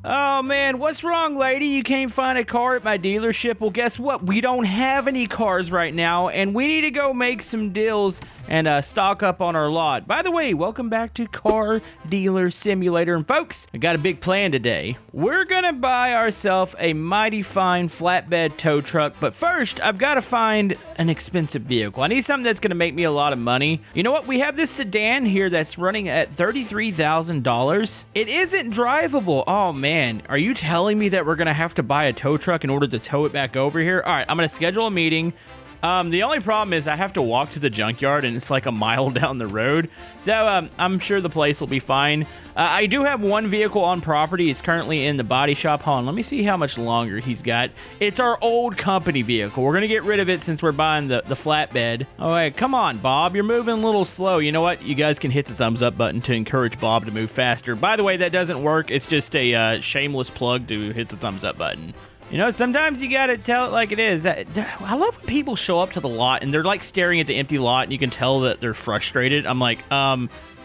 Oh man, what's wrong, lady? You can't find a car at my dealership? Well, guess what? We don't have any cars right now, and we need to go make some deals and stock up on our lot. By the way, welcome back to Car Dealer Simulator. And folks, I got a big plan today. We're gonna buy ourselves a mighty fine flatbed tow truck, but first, I've got to find an expensive vehicle. I need something that's gonna make me a lot of money. You know what? We have this sedan here that's running at $33,000. It isn't drivable. Oh man, are you telling me that we're gonna have to buy a tow truck in order to tow it back over here? All right, I'm gonna schedule a meeting. The only problem is I have to walk to the junkyard and it's like a mile down the road. So I'm sure the place will be fine. I do have one vehicle on property. It's currently in the body shop. Hold on, let me see how much longer he's got. It's our old company vehicle. We're gonna get rid of it since we're buying the flatbed. All right, come on, Bob. You're moving a little slow. You know what? You guys can hit the thumbs up button to encourage Bob to move faster. By the way, that doesn't work. It's just a shameless plug to hit the thumbs up button. You know, sometimes you gotta tell it like it is. I love when people show up to the lot and they're like staring at the empty lot and you can tell that they're frustrated. I'm like,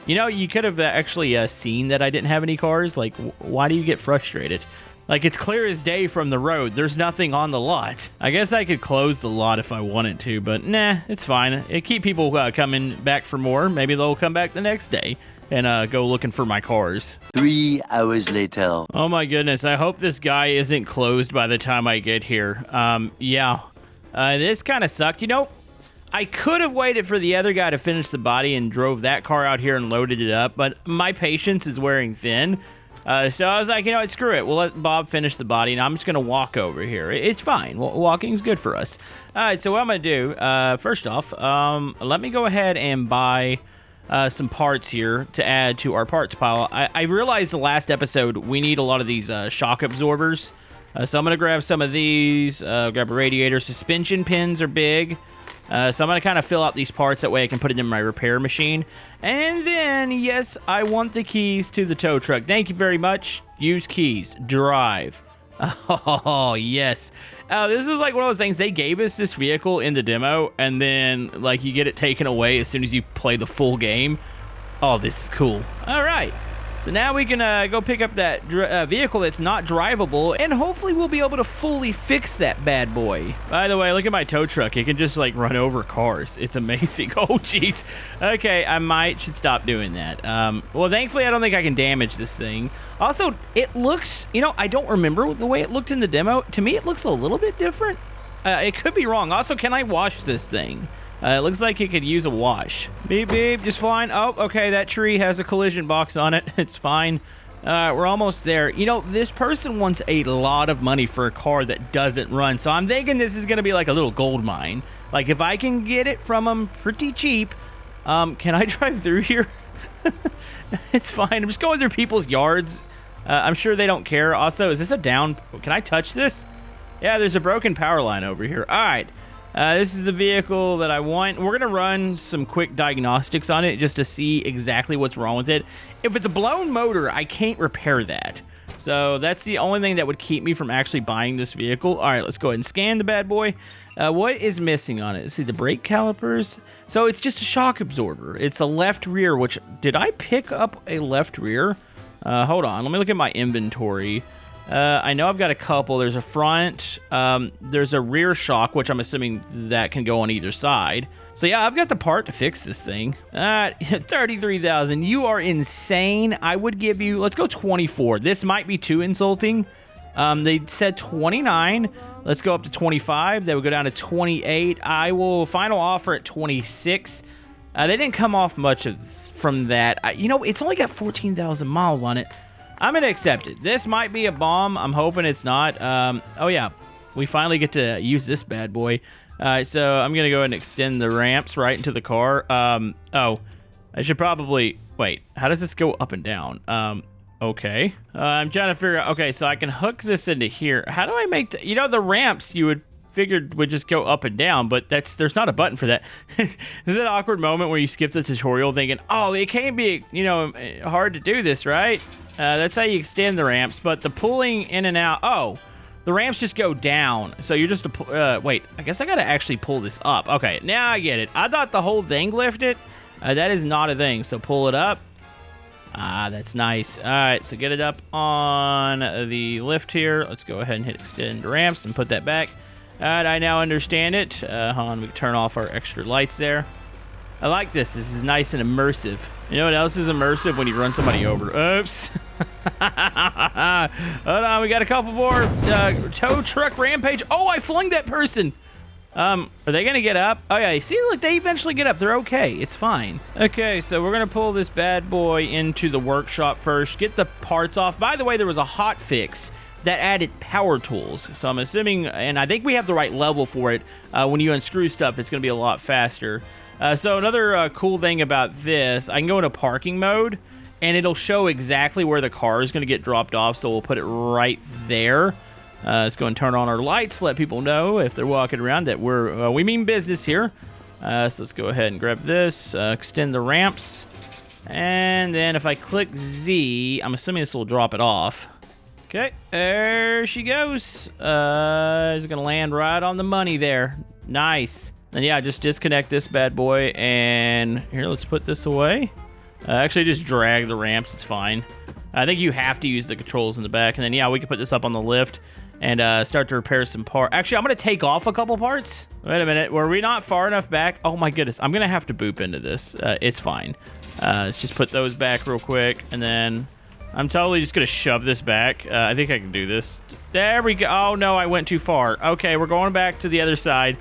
you know, you could have actually seen that I didn't have any cars. Like, why do you get frustrated? Like, it's clear as day from the road. There's nothing on the lot. I guess I could close the lot if I wanted to, but nah, it's fine. It keep people coming back for more. Maybe they'll come back the next day and go looking for my cars. 3 hours later. Oh my goodness, I hope this guy isn't closed by the time I get here. Yeah. This kind of sucked. You know, I could have waited for the other guy to finish the body and drove that car out here and loaded it up, but my patience is wearing thin. So I was like, you know what, screw it. We'll let Bob finish the body, and I'm just going to walk over here. It's fine. Walking's good for us. All right, so what I'm going to do, first off, let me go ahead and buy some parts here to add to our parts pile. I realized the last episode we need a lot of these shock absorbers. So I'm going to grab some of these, grab a radiator. Suspension pins are big. So I'm going to kind of fill out these parts. That way I can put it in my repair machine. And then, yes, I want the keys to the tow truck. Thank you very much. Use keys. Drive. Oh, yes. This is like one of those things. They gave us this vehicle in the demo, and then, like, you get it taken away as soon as you play the full game. Oh, this is cool. All right. So now we can go pick up that vehicle that's not drivable, and hopefully we'll be able to fully fix that bad boy. By the way, look at my tow truck. It can just, like, run over cars. It's amazing. Oh, jeez. Okay, I should stop doing that. Well, thankfully, I don't think I can damage this thing. Also, it looks, you know, I don't remember the way it looked in the demo. To me, it looks a little bit different. It could be wrong. Also, can I wash this thing? It looks like it could use a wash. Beep, beep, just fine. Oh, okay, that tree has a collision box on it. It's fine. We're almost there. You know, this person wants a lot of money for a car that doesn't run, so I'm thinking this is going to be like a little gold mine. Like, if I can get it from them pretty cheap, can I drive through here? It's fine. I'm just going through people's yards. I'm sure they don't care. Also, is this a down... Can I touch this? Yeah, there's a broken power line over here. All right. This is the vehicle that I want. We're going to run some quick diagnostics on it just to see exactly what's wrong with it. If it's a blown motor, I can't repair that. So that's the only thing that would keep me from actually buying this vehicle. All right, let's go ahead and scan the bad boy. What is missing on it? Let's see, the brake calipers. So it's just a shock absorber. It's a left rear, which... Did I pick up a left rear? Hold on. Let me look at my inventory. I know I've got a couple. There's a front, there's a rear shock, which I'm assuming that can go on either side. So yeah, I've got the part to fix this thing. 33,000. You are insane. I would give you, let's go 24. This might be too insulting. They said 29. Let's go up to 25. They would go down to 28. I will final offer at 26. They didn't come off much from that. You know, it's only got 14,000 miles on it. I'm going to accept it. This might be a bomb. I'm hoping it's not. Oh, yeah. We finally get to use this bad boy. All right, so I'm going to go ahead and extend the ramps right into the car. Oh, I should probably... Wait, how does this go up and down? Okay. I'm trying to figure out... Okay, so I can hook this into here. How do I make... You know, the ramps you would figured would just go up and down, but there's not a button for that. This is an awkward moment where you skip the tutorial thinking, oh, it can't be, you know, hard to do this, right? That's how you extend the ramps, but the pulling in and out, oh, the ramps just go down. So you're just, wait, I guess I gotta actually pull this up. Okay, now I get it. I thought the whole thing lifted. That is not a thing, so pull it up. Ah, that's nice. All right, so get it up on the lift here. Let's go ahead and hit extend ramps and put that back. All right, I now understand it. Hold on, we can turn off our extra lights there. I like this. This is nice and immersive. You know what else is immersive? When you run somebody over. Oops. Hold on, we got a couple more. Tow truck rampage. Oh, I flung that person. Are they gonna get up? Oh yeah, see, look, they eventually get up. They're okay. It's fine. Okay, so we're gonna pull this bad boy into the workshop first. Get the parts off. By the way, there was a hot fix that added power tools. So I'm assuming, and I think we have the right level for it. When you unscrew stuff, it's gonna be a lot faster. So another cool thing about this, I can go into parking mode, and it'll show exactly where the car is gonna get dropped off. So we'll put it right there. Let's go and turn on our lights, let people know if they're walking around that we mean business here. So let's go ahead and grab this, extend the ramps, and then if I click Z, I'm assuming this will drop it off. Okay, there she goes. It's gonna land right on the money there. Nice. And yeah, just disconnect this bad boy, and here, let's put this away. Actually, just drag the ramps, it's fine. I think you have to use the controls in the back, and then yeah, we can put this up on the lift and start to repair some parts. Actually, I'm gonna take off a couple parts. Wait a minute, were we not far enough back? Oh my goodness, I'm gonna have to boop into this. It's fine. Let's just put those back real quick, and then I'm totally just gonna shove this back. I think I can do this. There we go. Oh no, I went too far. Okay, we're going back to the other side.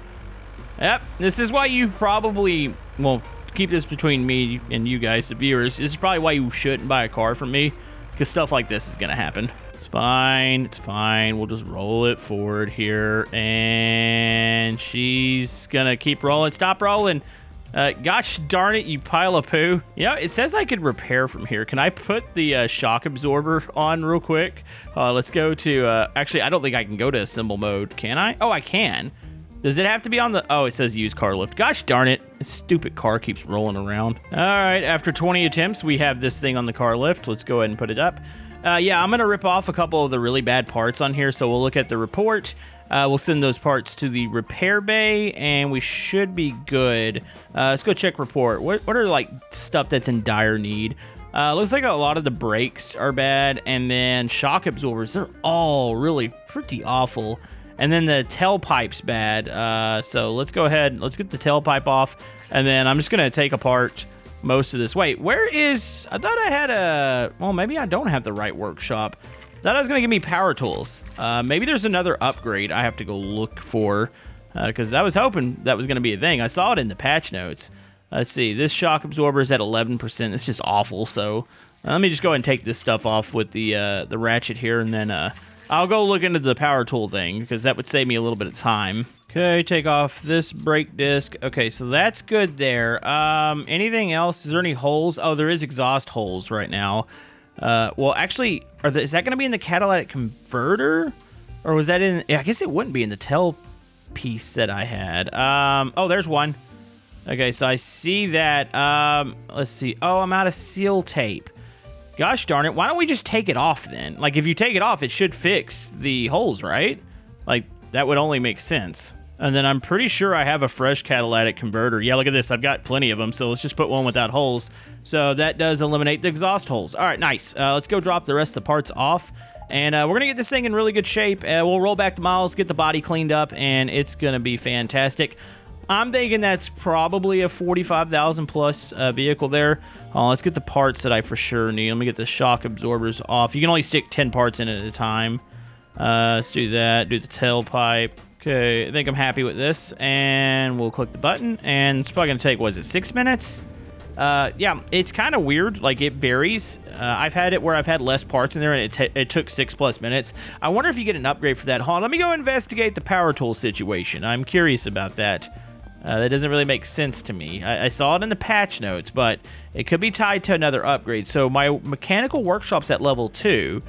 Yep, this is why you probably, well, keep this between me and you guys, the viewers. This is probably why you shouldn't buy a car from me, because stuff like this is gonna happen. It's fine, it's fine. We'll just roll it forward here, and she's gonna keep rolling. Stop rolling. Gosh darn it, you pile of poo. You know, it says I could repair from here. Can I put the shock absorber on real quick? Let's go to, actually, I don't think I can go to assemble mode. Can I? Oh, I can. Does it have to be on the... Oh, it says use car lift. Gosh darn it. This stupid car keeps rolling around. All right, after 20 attempts, we have this thing on the car lift. Let's go ahead and put it up. Yeah, I'm going to rip off a couple of the really bad parts on here, so we'll look at the report. We'll send those parts to the repair bay, and we should be good. Let's go check report. What are, like, stuff that's in dire need? Looks like a lot of the brakes are bad, and then shock absorbers, they're all really pretty awful. And then the tailpipe's bad. So let's go ahead. Let's get the tailpipe off. And then I'm just going to take apart most of this. Wait, where is... I thought I had a... Well, maybe I don't have the right workshop. Thought I was going to give me power tools. Maybe there's another upgrade I have to go look for. Because I was hoping that was going to be a thing. I saw it in the patch notes. Let's see. This shock absorber is at 11%. It's just awful. So let me just go ahead and take this stuff off with the ratchet here. And then... I'll go look into the power tool thing, because that would save me a little bit of time. Okay, take off this brake disc. Okay, so that's good there. Anything else? Is there any holes? Oh, there is exhaust holes right now. Well, actually, is that going to be in the catalytic converter? Or was that in... I guess it wouldn't be in the tail piece that I had. Oh, there's one. Okay, so I see that. Let's see. Oh, I'm out of seal tape. Gosh darn it, why don't we just take it off then? Like, if you take it off, it should fix the holes, right? Like, that would only make sense. And then I'm pretty sure I have a fresh catalytic converter. Yeah, look at this. I've got plenty of them, so let's just put one without holes. So that does eliminate the exhaust holes. All right, nice. Let's go drop the rest of the parts off. And we're going to get this thing in really good shape. We'll roll back the miles, get the body cleaned up, and it's going to be fantastic. I'm thinking that's probably a 45,000 plus vehicle there. Let's get the parts that I for sure need. Let me get the shock absorbers off. You can only stick 10 parts in at a time. Let's do that. Do the tailpipe. Okay, I think I'm happy with this. And we'll click the button. And it's probably going to take, what is it, 6 minutes? Yeah, it's kind of weird. Like, it varies. I've had it where I've had less parts in there, and it took 6+ minutes. I wonder if you get an upgrade for that. Hold on, let me go investigate the power tool situation. I'm curious about that. That doesn't really make sense to me. I saw it in the patch notes, but it could be tied to another upgrade. So my mechanical workshop's at level 2.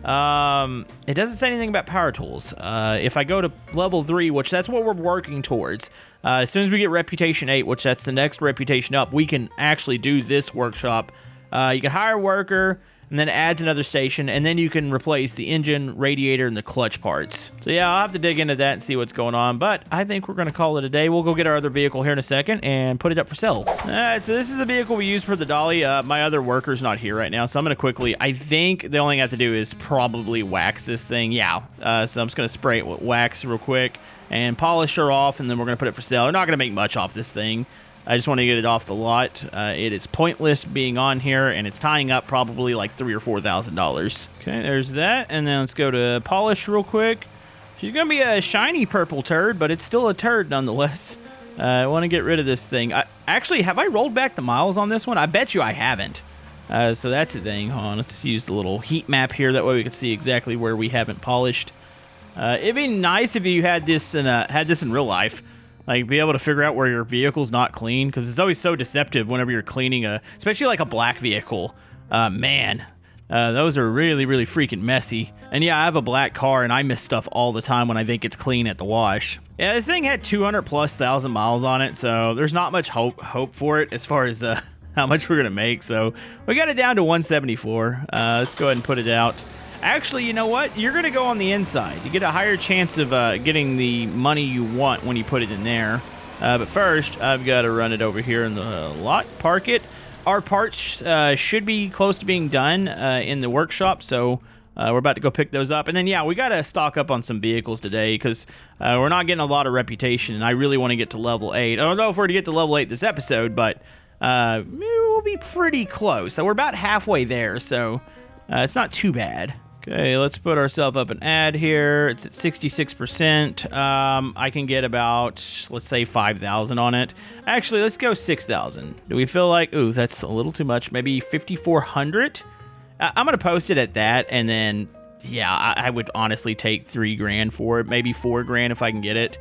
It doesn't say anything about power tools. If I go to level 3, which that's what we're working towards, as soon as we get Reputation 8, which that's the next reputation up, we can actually do this workshop. You can hire a worker, and then it adds another station, and then you can replace the engine, radiator, and the clutch parts. So yeah, I'll have to dig into that and see what's going on, but I think we're going to call it a day. We'll go get our other vehicle here in a second and put it up for sale. Alright, so this is the vehicle we use for the dolly. My other worker's not here right now, so I'm going to quickly, I think the only thing I have to do is probably wax this thing. Yeah, so I'm just going to spray it with wax real quick and polish her off, and then we're going to put it for sale. We're not going to make much off this thing. I just want to get it off the lot. It is pointless being on here, and it's tying up probably like $3,000 or $4,000. Okay, there's that, and then let's go to polish real quick. She's going to be a shiny purple turd, but it's still a turd nonetheless. I want to get rid of this thing. Actually, have I rolled back the miles on this one? I bet you I haven't. So that's the thing. Hold on, let's use the little heat map here. That way we can see exactly where we haven't polished. It'd be nice if you had this in real life. Like, be able to figure out where your vehicle's not clean, because it's always so deceptive whenever you're cleaning especially like a black vehicle. Man, those are really, really freaking messy. And yeah, I have a black car, and I miss stuff all the time when I think it's clean at the wash. Yeah, this thing had 200,000+ miles on it, so there's not much hope for it as far as how much we're gonna make. So we got it down to 174. Let's go ahead and put it out. Actually, you know what? You're going to go on the inside. You get a higher chance of getting the money you want when you put it in there. But first, I've got to run it over here in the lot, park it. Our parts should be close to being done in the workshop, so we're about to go pick those up. And then, yeah, we got to stock up on some vehicles today because we're not getting a lot of reputation, and I really want to get to level 8. I don't know if we're going to get to level 8 this episode, but we'll be pretty close. So we're about halfway there, so it's not too bad. Okay, let's put ourselves up an ad here. It's at 66%. I can get about, let's say, 5,000 on it. Actually, let's go 6,000. Do we feel like, ooh, that's a little too much. Maybe 5,400? I'm going to post it at that, and then, yeah, I would honestly take $3,000 for it. Maybe $4,000 if I can get it.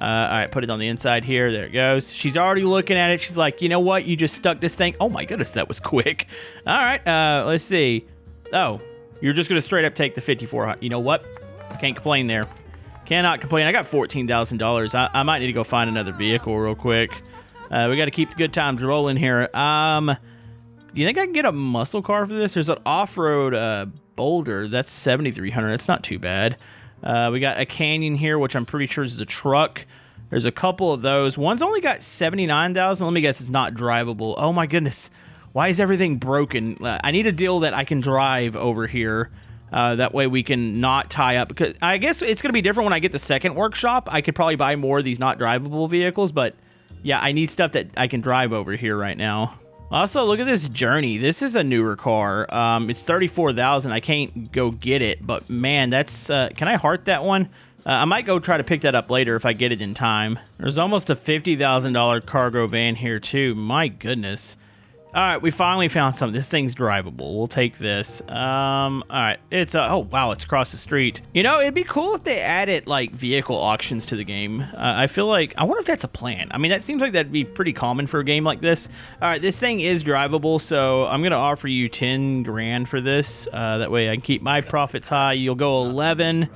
All right, put it on the inside here. There it goes. She's already looking at it. She's like, you know what? You just stuck this thing. Oh, my goodness, that was quick. All right, let's see. Oh. You're just going to straight up take the 5,400. You know what? I can't complain there. Cannot complain. I got $14,000. I might need to go find another vehicle real quick. We got to keep the good times rolling here. Do you think I can get a muscle car for this? There's an off-road Boulder. That's 7,300. That's not too bad. We got a Canyon here, which I'm pretty sure is a truck. There's a couple of those. One's only got 79,000. Let me guess, it's not drivable. Oh, my goodness. Why is everything broken? I need a deal that I can drive over here. That way we can not tie up. Because I guess it's going to be different when I get the second workshop. I could probably buy more of these not drivable vehicles. But yeah, I need stuff that I can drive over here right now. Also, look at this Journey. This is a newer car. It's 34,000. I can't go get it. But man, that's... can I heart that one? I might go try to pick that up later if I get it in time. There's almost a $50,000 cargo van here too. My goodness. All right, we finally found something. This thing's drivable. We'll take this. All right, it's oh wow, it's across the street. You know, it'd be cool if they added like vehicle auctions to the game. I feel like I wonder if that's a plan. I mean, that seems like that'd be pretty common for a game like this. All right, this thing is drivable, so I'm gonna offer you $10,000 for this. That way I can keep my profits high. You'll go 11.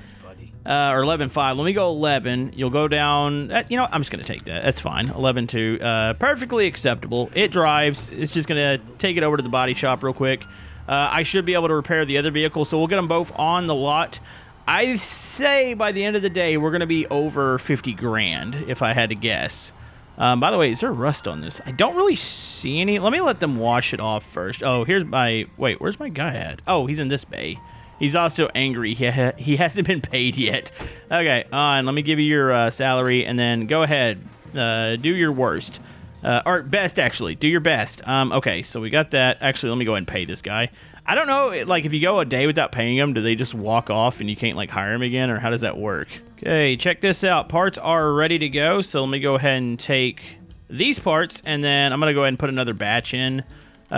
Or 11.5. Let me go 11. You'll go down. You know, I'm just going to take that. That's fine. 11.2. Perfectly acceptable. It drives. It's just going to take it over to the body shop real quick. I should be able to repair the other vehicle, so we'll get them both on the lot. I say by the end of the day, we're going to be over $50,000, if I had to guess. By the way, is there rust on this? I don't really see any. Let me let them wash it off first. Oh, here's my... Wait, where's my guy at? Oh, he's in this bay. He's also angry. He hasn't been paid yet. Okay, and let me give you your salary, and then go ahead. Do your worst. Or best, actually. Do your best. Okay, so we got that. Actually, let me go ahead and pay this guy. I don't know, like, if you go a day without paying him, do they just walk off and you can't, like, hire him again, or how does that work? Okay, check this out. Parts are ready to go, so let me go ahead and take these parts, and then I'm going to go ahead and put another batch in.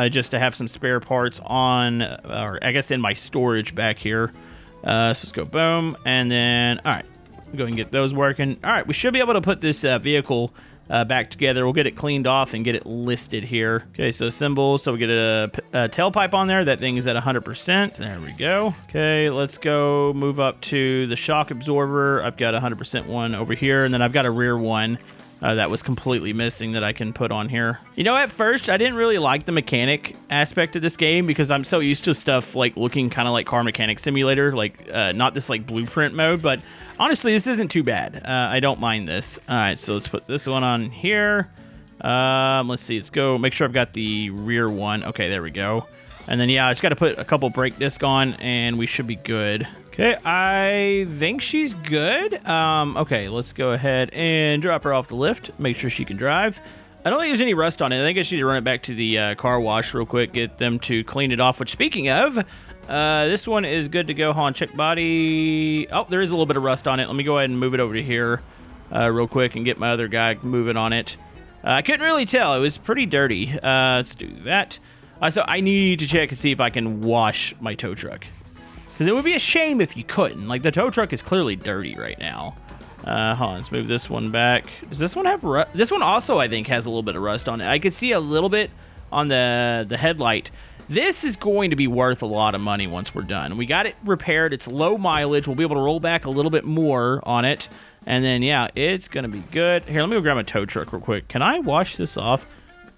Just to have some spare parts on, or I guess in my storage back here. So let's go boom, and then, all right, we'll go and get those working. All right, we should be able to put this vehicle back together. We'll get it cleaned off and get it listed here. Okay, so symbols, so we get a tailpipe on there. That thing is at 100%. There we go. Okay, let's go move up to the shock absorber. I've got 100% one over here, and then I've got a rear one. that was completely missing that I can put on here. You know, at first, I didn't really like the mechanic aspect of this game because I'm so used to stuff like looking kind of like Car Mechanic Simulator, like not this like blueprint mode, but honestly, this isn't too bad. I don't mind this. All right, so let's put this one on here. Let's see, let's go make sure I've got the rear one. Okay, there we go. And then, yeah, I just got to put a couple brake discs on and we should be good. Okay, I think she's good. Okay, let's go ahead and drop her off the lift. Make sure she can drive. I don't think there's any rust on it. I think I should run it back to the car wash real quick, get them to clean it off. Which, speaking of, this one is good to go. Hold on, check body. Oh, there is a little bit of rust on it. Let me go ahead and move it over to here real quick and get my other guy moving on it. I couldn't really tell. It was pretty dirty. Let's do that. So I need to check and see if I can wash my tow truck. Because it would be a shame if you couldn't. Like, the tow truck is clearly dirty right now. Hold on, let's move this one back. Does this one have rust? This one also, I think, has a little bit of rust on it. I could see a little bit on the headlight. This is going to be worth a lot of money once we're done. We got it repaired. It's low mileage. We'll be able to roll back a little bit more on it. And then, yeah, it's going to be good. Here, let me go grab my tow truck real quick. Can I wash this off?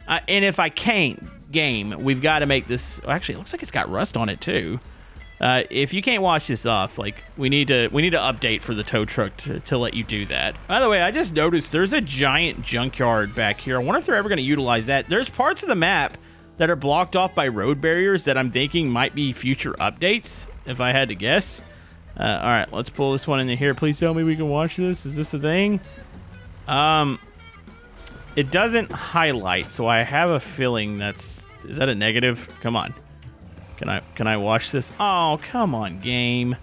And if I can't, game, we've got to make this... Actually, it looks like it's got rust on it, too. If you can't wash this off, like, we need to update for the tow truck to let you do that. By the way, I just noticed there's a giant junkyard back here. I wonder if they're ever going to utilize that. There's parts of the map that are blocked off by road barriers that I'm thinking might be future updates, if I had to guess. All right, let's pull this one into here. Please tell me we can watch this. Is this a thing? It doesn't highlight, so I have a feeling is that a negative? Come on. Can I watch this? Oh, come on, game.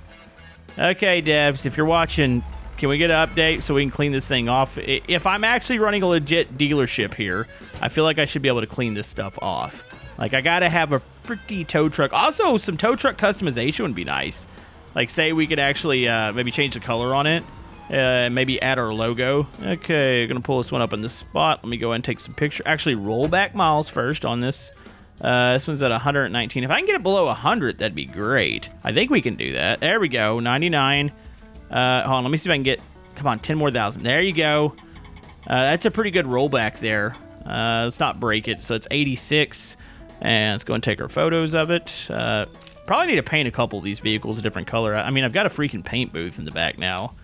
Okay, devs, if you're watching, can we get an update so we can clean this thing off? If I'm actually running a legit dealership here, I feel like I should be able to clean this stuff off. Like, I gotta have a pretty tow truck. Also, some tow truck customization would be nice. Like, say we could actually maybe change the color on it. Maybe add our logo. Okay, gonna pull this one up in this spot. Let me go ahead and take some pictures. Actually, roll back miles first on this. This one's at 119. If I can get it below 100, that'd be great. I think we can do that. There we go, 99. Hold on, let me see if I can get, come on, 10 more thousand. There you go. That's a pretty good rollback there. Let's not break it. So it's 86. And let's go and take our photos of it. Probably need to paint a couple of these vehicles a different color. I mean, I've got a freaking paint booth in the back now.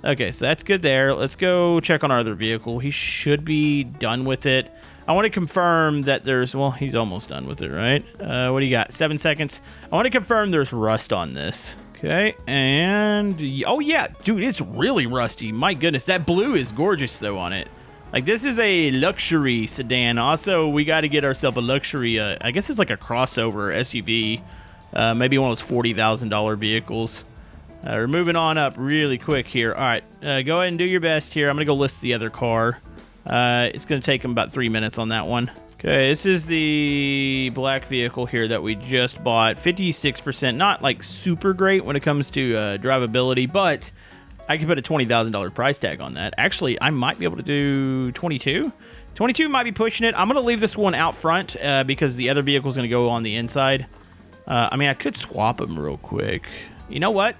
Okay, so that's good there. Let's go check on our other vehicle. He should be done with it. I want to confirm that there's... Well, he's almost done with it, right? What do you got? 7 seconds. I want to confirm there's rust on this. Okay, and... Oh, yeah. Dude, it's really rusty. My goodness. That blue is gorgeous, though, on it. Like, this is a luxury sedan. Also, we got to get ourselves a luxury... I guess it's like a crossover SUV. Maybe one of those $40,000 vehicles. We're moving on up really quick here. All right, go ahead and do your best here. I'm going to go list the other car. It's going to take them about 3 minutes on that one. Okay, this is the black vehicle here that we just bought. 56%, not like super great when it comes to drivability, but I can put a $20,000 price tag on that. Actually, I might be able to do 22. 22 might be pushing it. I'm going to leave this one out front because the other vehicle is going to go on the inside. I mean, I could swap them real quick. You know what?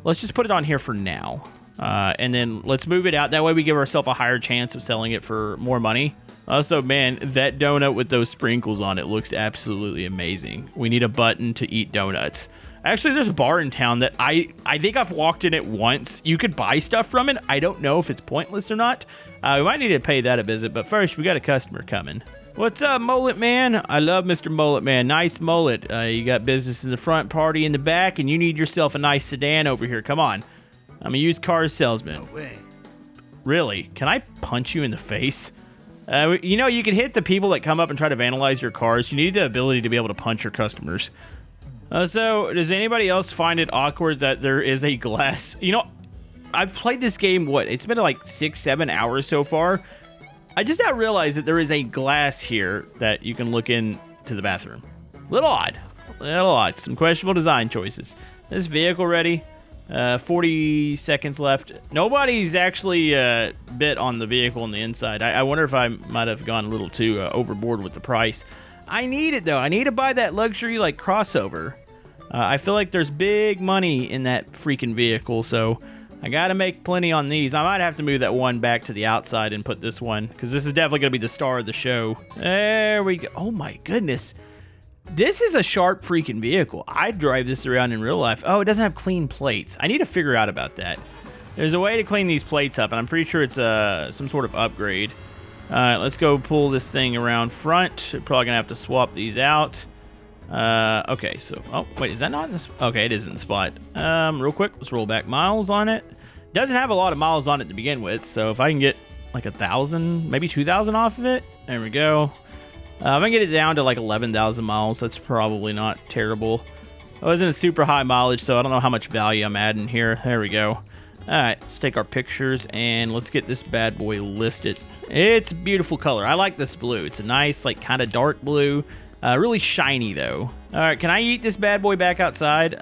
Let's just put it on here for now. And then let's move it out. That way we give ourselves a higher chance of selling it for more money. Also, man, that donut with those sprinkles on it looks absolutely amazing. We need a button to eat donuts. Actually, there's a bar in town that I think I've walked in it once. You could buy stuff from it. I don't know if it's pointless or not. We might need to pay that a visit. But first, we got a customer coming. What's up, Mullet Man? I love Mr. Mullet Man. Nice mullet. You got business in the front, party in the back, and you need yourself a nice sedan over here. Come on. I'm a used car salesman. No way. Really? Can I punch you in the face? You know, you can hit the people that come up and try to vandalize your cars. You need the ability to be able to punch your customers. So, does anybody else find it awkward that there is a glass? You know, I've played this game, it's been like 6-7 hours so far. I just now realized that there is a glass here that you can look into the bathroom. Little odd. Some questionable design choices. This vehicle ready? 40 seconds left. Nobody's actually bit on the vehicle on the inside. I wonder if I might have gone a little too overboard with the price. I need it, though. I need to buy that luxury, like, crossover. I feel like there's big money in that freaking vehicle, so I gotta make plenty on these. I might have to move that one back to the outside and put this one, because this is definitely gonna be the star of the show. There we go. Oh my goodness. This is a sharp freaking vehicle. I'd drive this around in real life. Oh, it doesn't have clean plates. I need to figure out about that. There's a way to clean these plates up, and I'm pretty sure it's some sort of upgrade. Let's go pull this thing around front. Probably gonna have to swap these out. Okay, so, oh, wait, is that not in this? Okay, it is in the spot. Real quick, let's roll back miles on it. Doesn't have a lot of miles on it to begin with, so if I can get like 1,000, maybe 2,000 off of it, there we go. If I can get it down to like 11,000 miles, that's probably not terrible. It wasn't a super high mileage, so I don't know how much value I'm adding here. There we go. All right, let's take our pictures and let's get this bad boy listed. It's a beautiful color. I like this blue. It's a nice, like, kind of dark blue. Really shiny, though. All right, can I eat this bad boy back outside?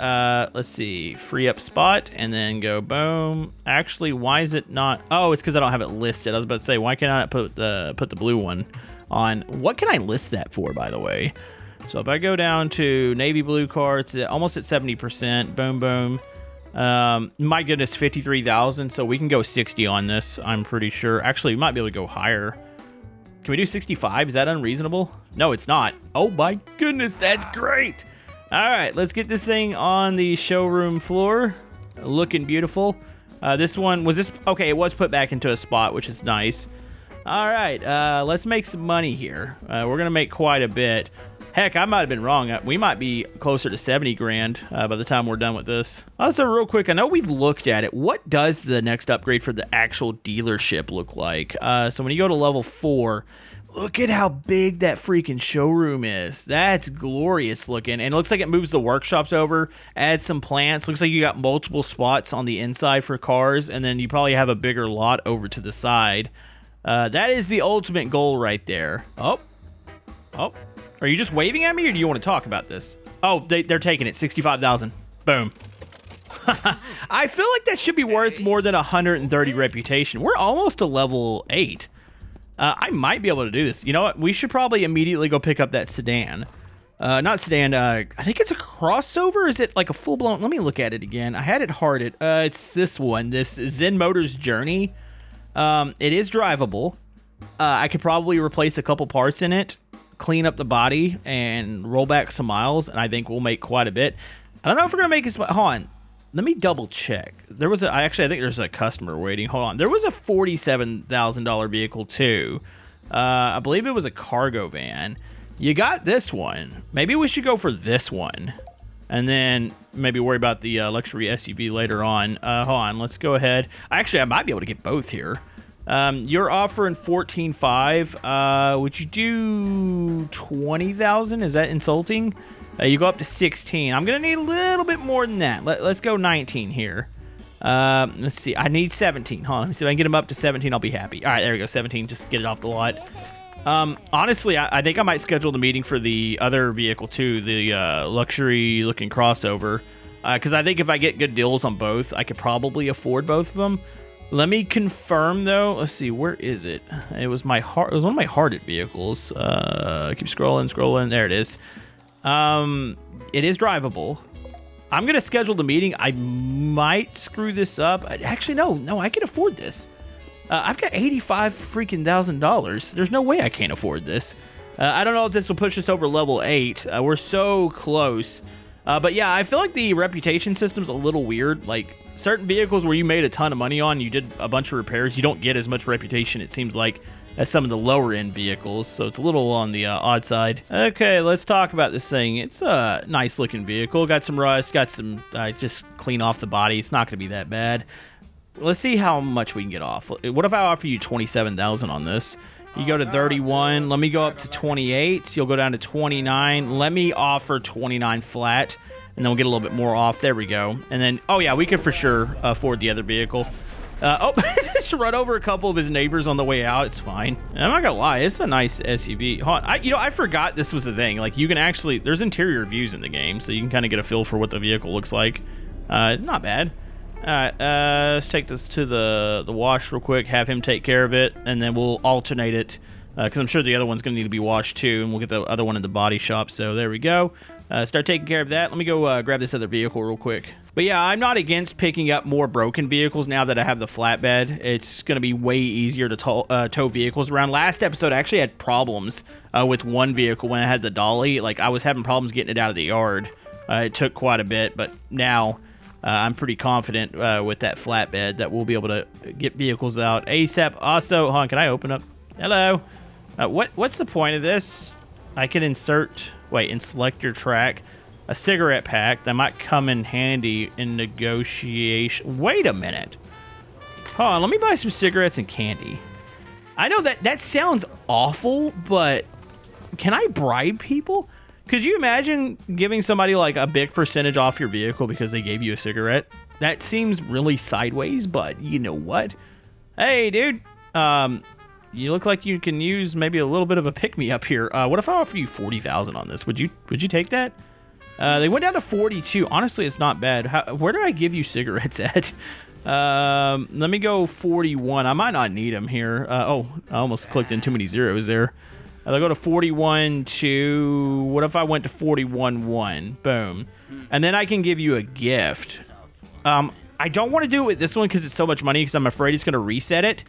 Let's see. Free up spot, and then go boom. Actually, why is it not? Oh, it's because I don't have it listed. I was about to say, why can't I put the blue one on? What can I list that for, by the way? So if I go down to navy blue car, it's almost at 70%. Boom, boom. My goodness, 53,000. So we can go 60 on this, I'm pretty sure. Actually, we might be able to go higher. Can we do 65? Is that unreasonable? No, it's not. Oh my goodness, that's great. All right, let's get this thing on the showroom floor. Looking beautiful. This one, was this? Okay, it was put back into a spot, which is nice. All right, let's make some money here. We're gonna make quite a bit. Heck, I might have been wrong. We might be closer to 70 grand by the time we're done with this. Also, real quick, I know we've looked at it. What does the next upgrade for the actual dealership look like? So when you go to level 4, look at how big that freaking showroom is. That's glorious looking. And it looks like it moves the workshops over, adds some plants. Looks like you got multiple spots on the inside for cars, and then you probably have a bigger lot over to the side. That is the ultimate goal right there. Oh. Are you just waving at me, or do you want to talk about this? Oh, they're taking it. 65,000. Boom. I feel like that should be worth more than 130 reputation. We're almost to level 8. I might be able to do this. You know what? We should probably immediately go pick up that sedan. Not sedan. I think it's a crossover. Is it like a full-blown? Let me look at it again. I had it hearted. It's this one. This Zen Motors Journey. It is drivable. I could probably replace a couple parts in it, clean up the body, and roll back some miles, and I think we'll make quite a bit. I don't know if we're gonna make as much. Hold on, let me double check. There was I think there's a customer waiting. Hold on, there was a $47,000 vehicle too. I believe it was a cargo van. You got this one. Maybe we should go for this one, and then maybe worry about the luxury SUV later on. Hold on, let's go ahead. Actually, I might be able to get both here. You're offering 14.5. Would you do 20,000? Is that insulting? You go up to 16. I'm gonna need a little bit more than that. Let's go 19 here. Let's see. I need 17. Hold on. Let me see if I can get them up to 17. I'll be happy. All right, there we go. 17. Just get it off the lot. Honestly, I think I might schedule the meeting for the other vehicle too, the luxury-looking crossover, because I think if I get good deals on both, I could probably afford both of them. Let me confirm though. Let's see, where is it? It was one of my hearted vehicles. Keep scrolling. There it is. It is drivable. I'm gonna schedule the meeting. I might screw this up. Actually, no, I can afford this. I've got $85,000. There's no way I can't afford this. I don't know if this will push us over level 8. We're so close. But yeah, I feel like the reputation system's a little weird. Like, certain vehicles where you made a ton of money on, you did a bunch of repairs, you don't get as much reputation, it seems like, as some of the lower end vehicles, so it's a little on the odd side. Okay, let's talk about this thing. It's a nice looking vehicle. Got some rust, got some, just clean off the body. It's not going to be that bad. Let's see how much we can get off. What if I offer you 27,000 on this? You go to 31. Let me go up to 28. You'll go down to 29. Let me offer 29 flat, and then we'll get a little bit more off. There we go. And then, oh yeah, we could for sure afford the other vehicle. Just run over a couple of his neighbors on the way out. It's fine. And I'm not gonna lie, it's a nice SUV. Hold on. I forgot this was a thing. Like, you can actually, there's interior views in the game, so you can kind of get a feel for what the vehicle looks like. It's not bad. All right, let's take this to the wash real quick, have him take care of it, and then we'll alternate it, because I'm sure the other one's going to need to be washed too, and we'll get the other one in the body shop. So there we go. Start taking care of that. Let me go grab this other vehicle real quick. But yeah, I'm not against picking up more broken vehicles now that I have the flatbed. It's going to be way easier to tow vehicles around. Last episode, I actually had problems with one vehicle when I had the dolly. Like, I was having problems getting it out of the yard. It took quite a bit, but now I'm pretty confident with that flatbed that we'll be able to get vehicles out ASAP. Also, hold on, can I open up? Hello? What's the point of this? I can insert... Wait, and select your track. A cigarette pack that might come in handy in negotiation. Wait a minute. Hold on, let me buy some cigarettes and candy. I know that sounds awful, but can I bribe people? Could you imagine giving somebody like a big percentage off your vehicle because they gave you a cigarette? That seems really sideways, but you know what? Hey, dude. You look like you can use maybe a little bit of a pick-me-up here. What if I offer you $40,000 on this? Would you take that? They went down to 42. Honestly, it's not bad. Where do I give you cigarettes at? Let me go 41. I might not need them here. Oh, I almost clicked in too many zeros there. I'll go to 41.2. What if I went to 41.1? Boom. And then I can give you a gift. I don't want to do it with this one because it's so much money because I'm afraid it's going to reset it.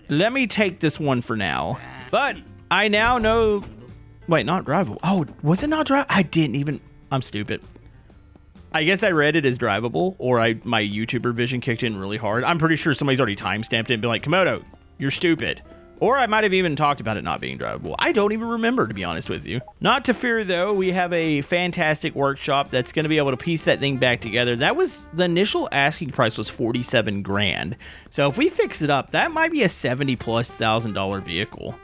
Let me take this one for now. But I now know... Wait, not drivable. Oh, was it not drivable? I didn't even... I'm stupid. I guess I read it as drivable, or my YouTuber vision kicked in really hard. I'm pretty sure somebody's already timestamped it and been like, Camodo, you're stupid. Or I might have even talked about it not being drivable. I don't even remember, to be honest with you. Not to fear, though, we have a fantastic workshop that's going to be able to piece that thing back together. That was, the initial asking price was $47,000. So if we fix it up, that might be a $70,000+ vehicle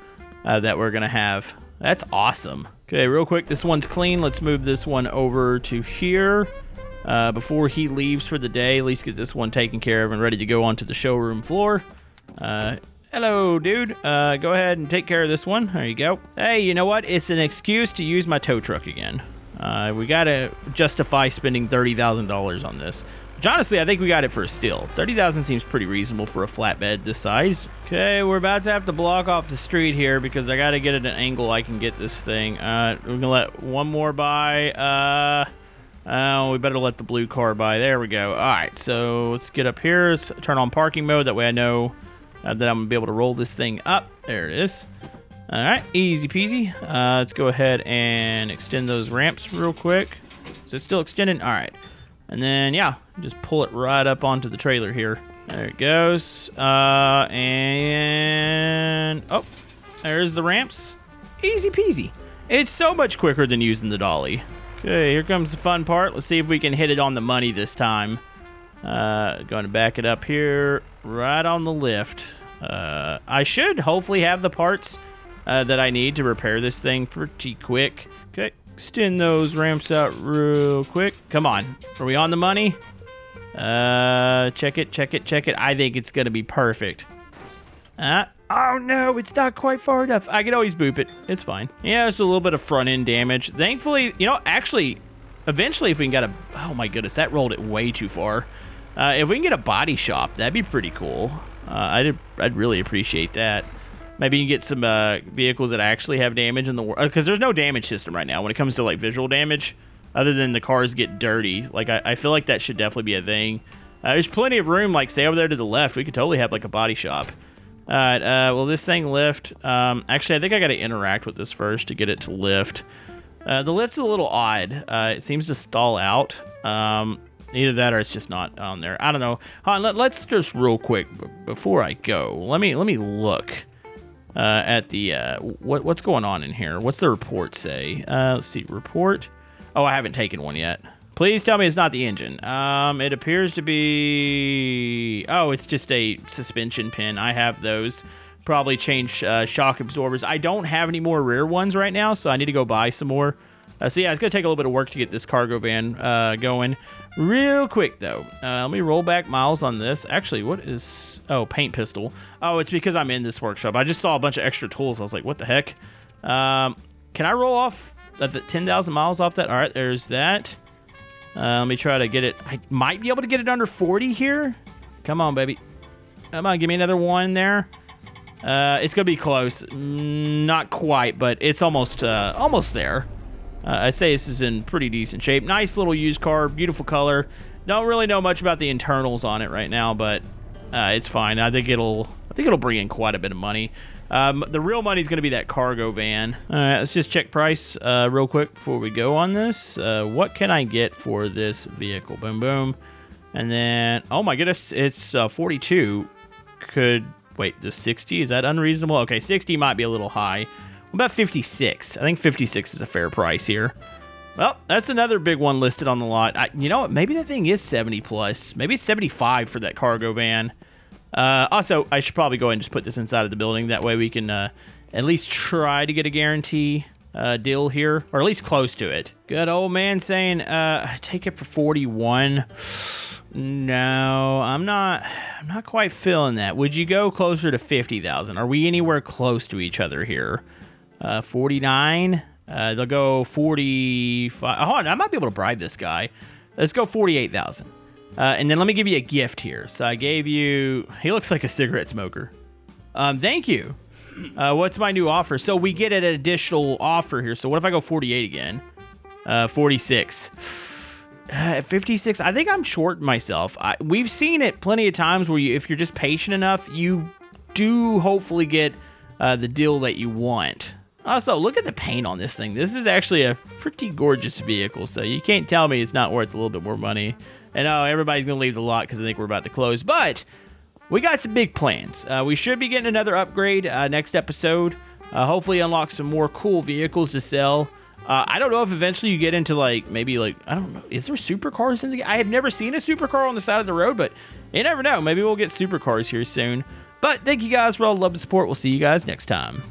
that we're going to have. That's awesome. Okay, real quick, this one's clean. Let's move this one over to here. Before he leaves for the day, at least get this one taken care of and ready to go onto the showroom floor. Hello, dude. Go ahead and take care of this one. There you go. Hey, you know what? It's an excuse to use my tow truck again. We gotta justify spending $30,000 on this. Which honestly, I think we got it for a steal. $30,000 seems pretty reasonable for a flatbed this size. Okay, we're about to have to block off the street here because I gotta get at an angle I can get this thing. We're gonna let one more by. We better let the blue car by. There we go. All right, so let's get up here. Let's turn on parking mode. That way I know that I'm gonna be able to roll this thing up. There it is. All right, easy peasy. Let's go ahead and extend those ramps real quick. Is it still extending? All right. And then, yeah, just pull it right up onto the trailer here. There it goes. And, oh, there's the ramps. Easy peasy. It's so much quicker than using the dolly. Okay, here comes the fun part. Let's see if we can hit it on the money this time. Going to back it up here, right on the lift. I should hopefully have the parts that I need to repair this thing pretty quick. Okay. Extend those ramps out real quick. Come on. Are we on the money? Check it. I think it's going to be perfect. Oh no, it's not quite far enough. I can always boop it. It's fine. Yeah, it's a little bit of front end damage. Thankfully, actually, eventually if we can get a... Oh my goodness, that rolled it way too far. If we can get a body shop, that'd be pretty cool. I'd really appreciate that. Maybe you can get some vehicles that actually have damage in the world. Because there's no damage system right now when it comes to like visual damage. Other than the cars get dirty. Like, I feel like that should definitely be a thing. There's plenty of room. Like, say over there to the left, we could totally have like a body shop. Alright, will this thing lift? Actually, I think I got to interact with this first to get it to lift. The lift's a little odd. It seems to stall out. Either that or it's just not on there. I don't know. Hold on, let's just real quick, before I go, let me look. At the, what's going on in here? What's the report say? Let's see, report. Oh, I haven't taken one yet. Please tell me it's not the engine. It appears to be, oh, it's just a suspension pin. I have those. Probably change shock absorbers. I don't have any more rear ones right now, so I need to go buy some more. So yeah, it's gonna take a little bit of work to get this cargo van going. Real quick though, let me roll back miles on this. Actually, what is... Oh, paint pistol. Oh, it's because I'm in this workshop. I just saw a bunch of extra tools. I was like, what the heck? Can I roll off the 10,000 miles off that? All right, there's that. Let me try to get it. I might be able to get it under 40 here. Come on, baby. Come on, give me another one there. It's gonna be close. Not quite, but it's almost there. I'd say this is in pretty decent shape. Nice little used car, beautiful color. Don't really know much about the internals on it right now, but it's fine. I think it'll bring in quite a bit of money. The real money is going to be that cargo van. All right, let's just check price real quick before we go on this. What can I get for this vehicle? Boom, boom. And then, oh my goodness, it's 42. Wait, the 60? Is that unreasonable? Okay, 60 might be a little high. What about 56? I think 56 is a fair price here. Well, that's another big one listed on the lot. You know what? Maybe that thing is 70 plus. Maybe it's 75 for that cargo van. Also, I should probably go ahead and just put this inside of the building. That way we can at least try to get a guarantee deal here, or at least close to it. Good old man saying, take it for 41. No, I'm not quite feeling that. Would you go closer to 50,000? Are we anywhere close to each other here? 49. They'll go 45. Oh, I might be able to bribe this guy. Let's go 48,000. And then let me give you a gift here. So I gave you. He looks like a cigarette smoker. Thank you. What's my new offer? So we get an additional offer here. So what if I go 48 again? 46. 56. I think I'm short myself. We've seen it plenty of times where if you're just patient enough, you do hopefully get the deal that you want. Also, look at the paint on this thing. This is actually a pretty gorgeous vehicle, so you can't tell me it's not worth a little bit more money. And everybody's going to leave the lot because I think we're about to close. But we got some big plans. We should be getting another upgrade next episode. Hopefully unlock some more cool vehicles to sell. I don't know if eventually you get into maybe I don't know. Is there supercars in the game? I have never seen a supercar on the side of the road, but you never know. Maybe we'll get supercars here soon. But thank you guys for all the love and support. We'll see you guys next time.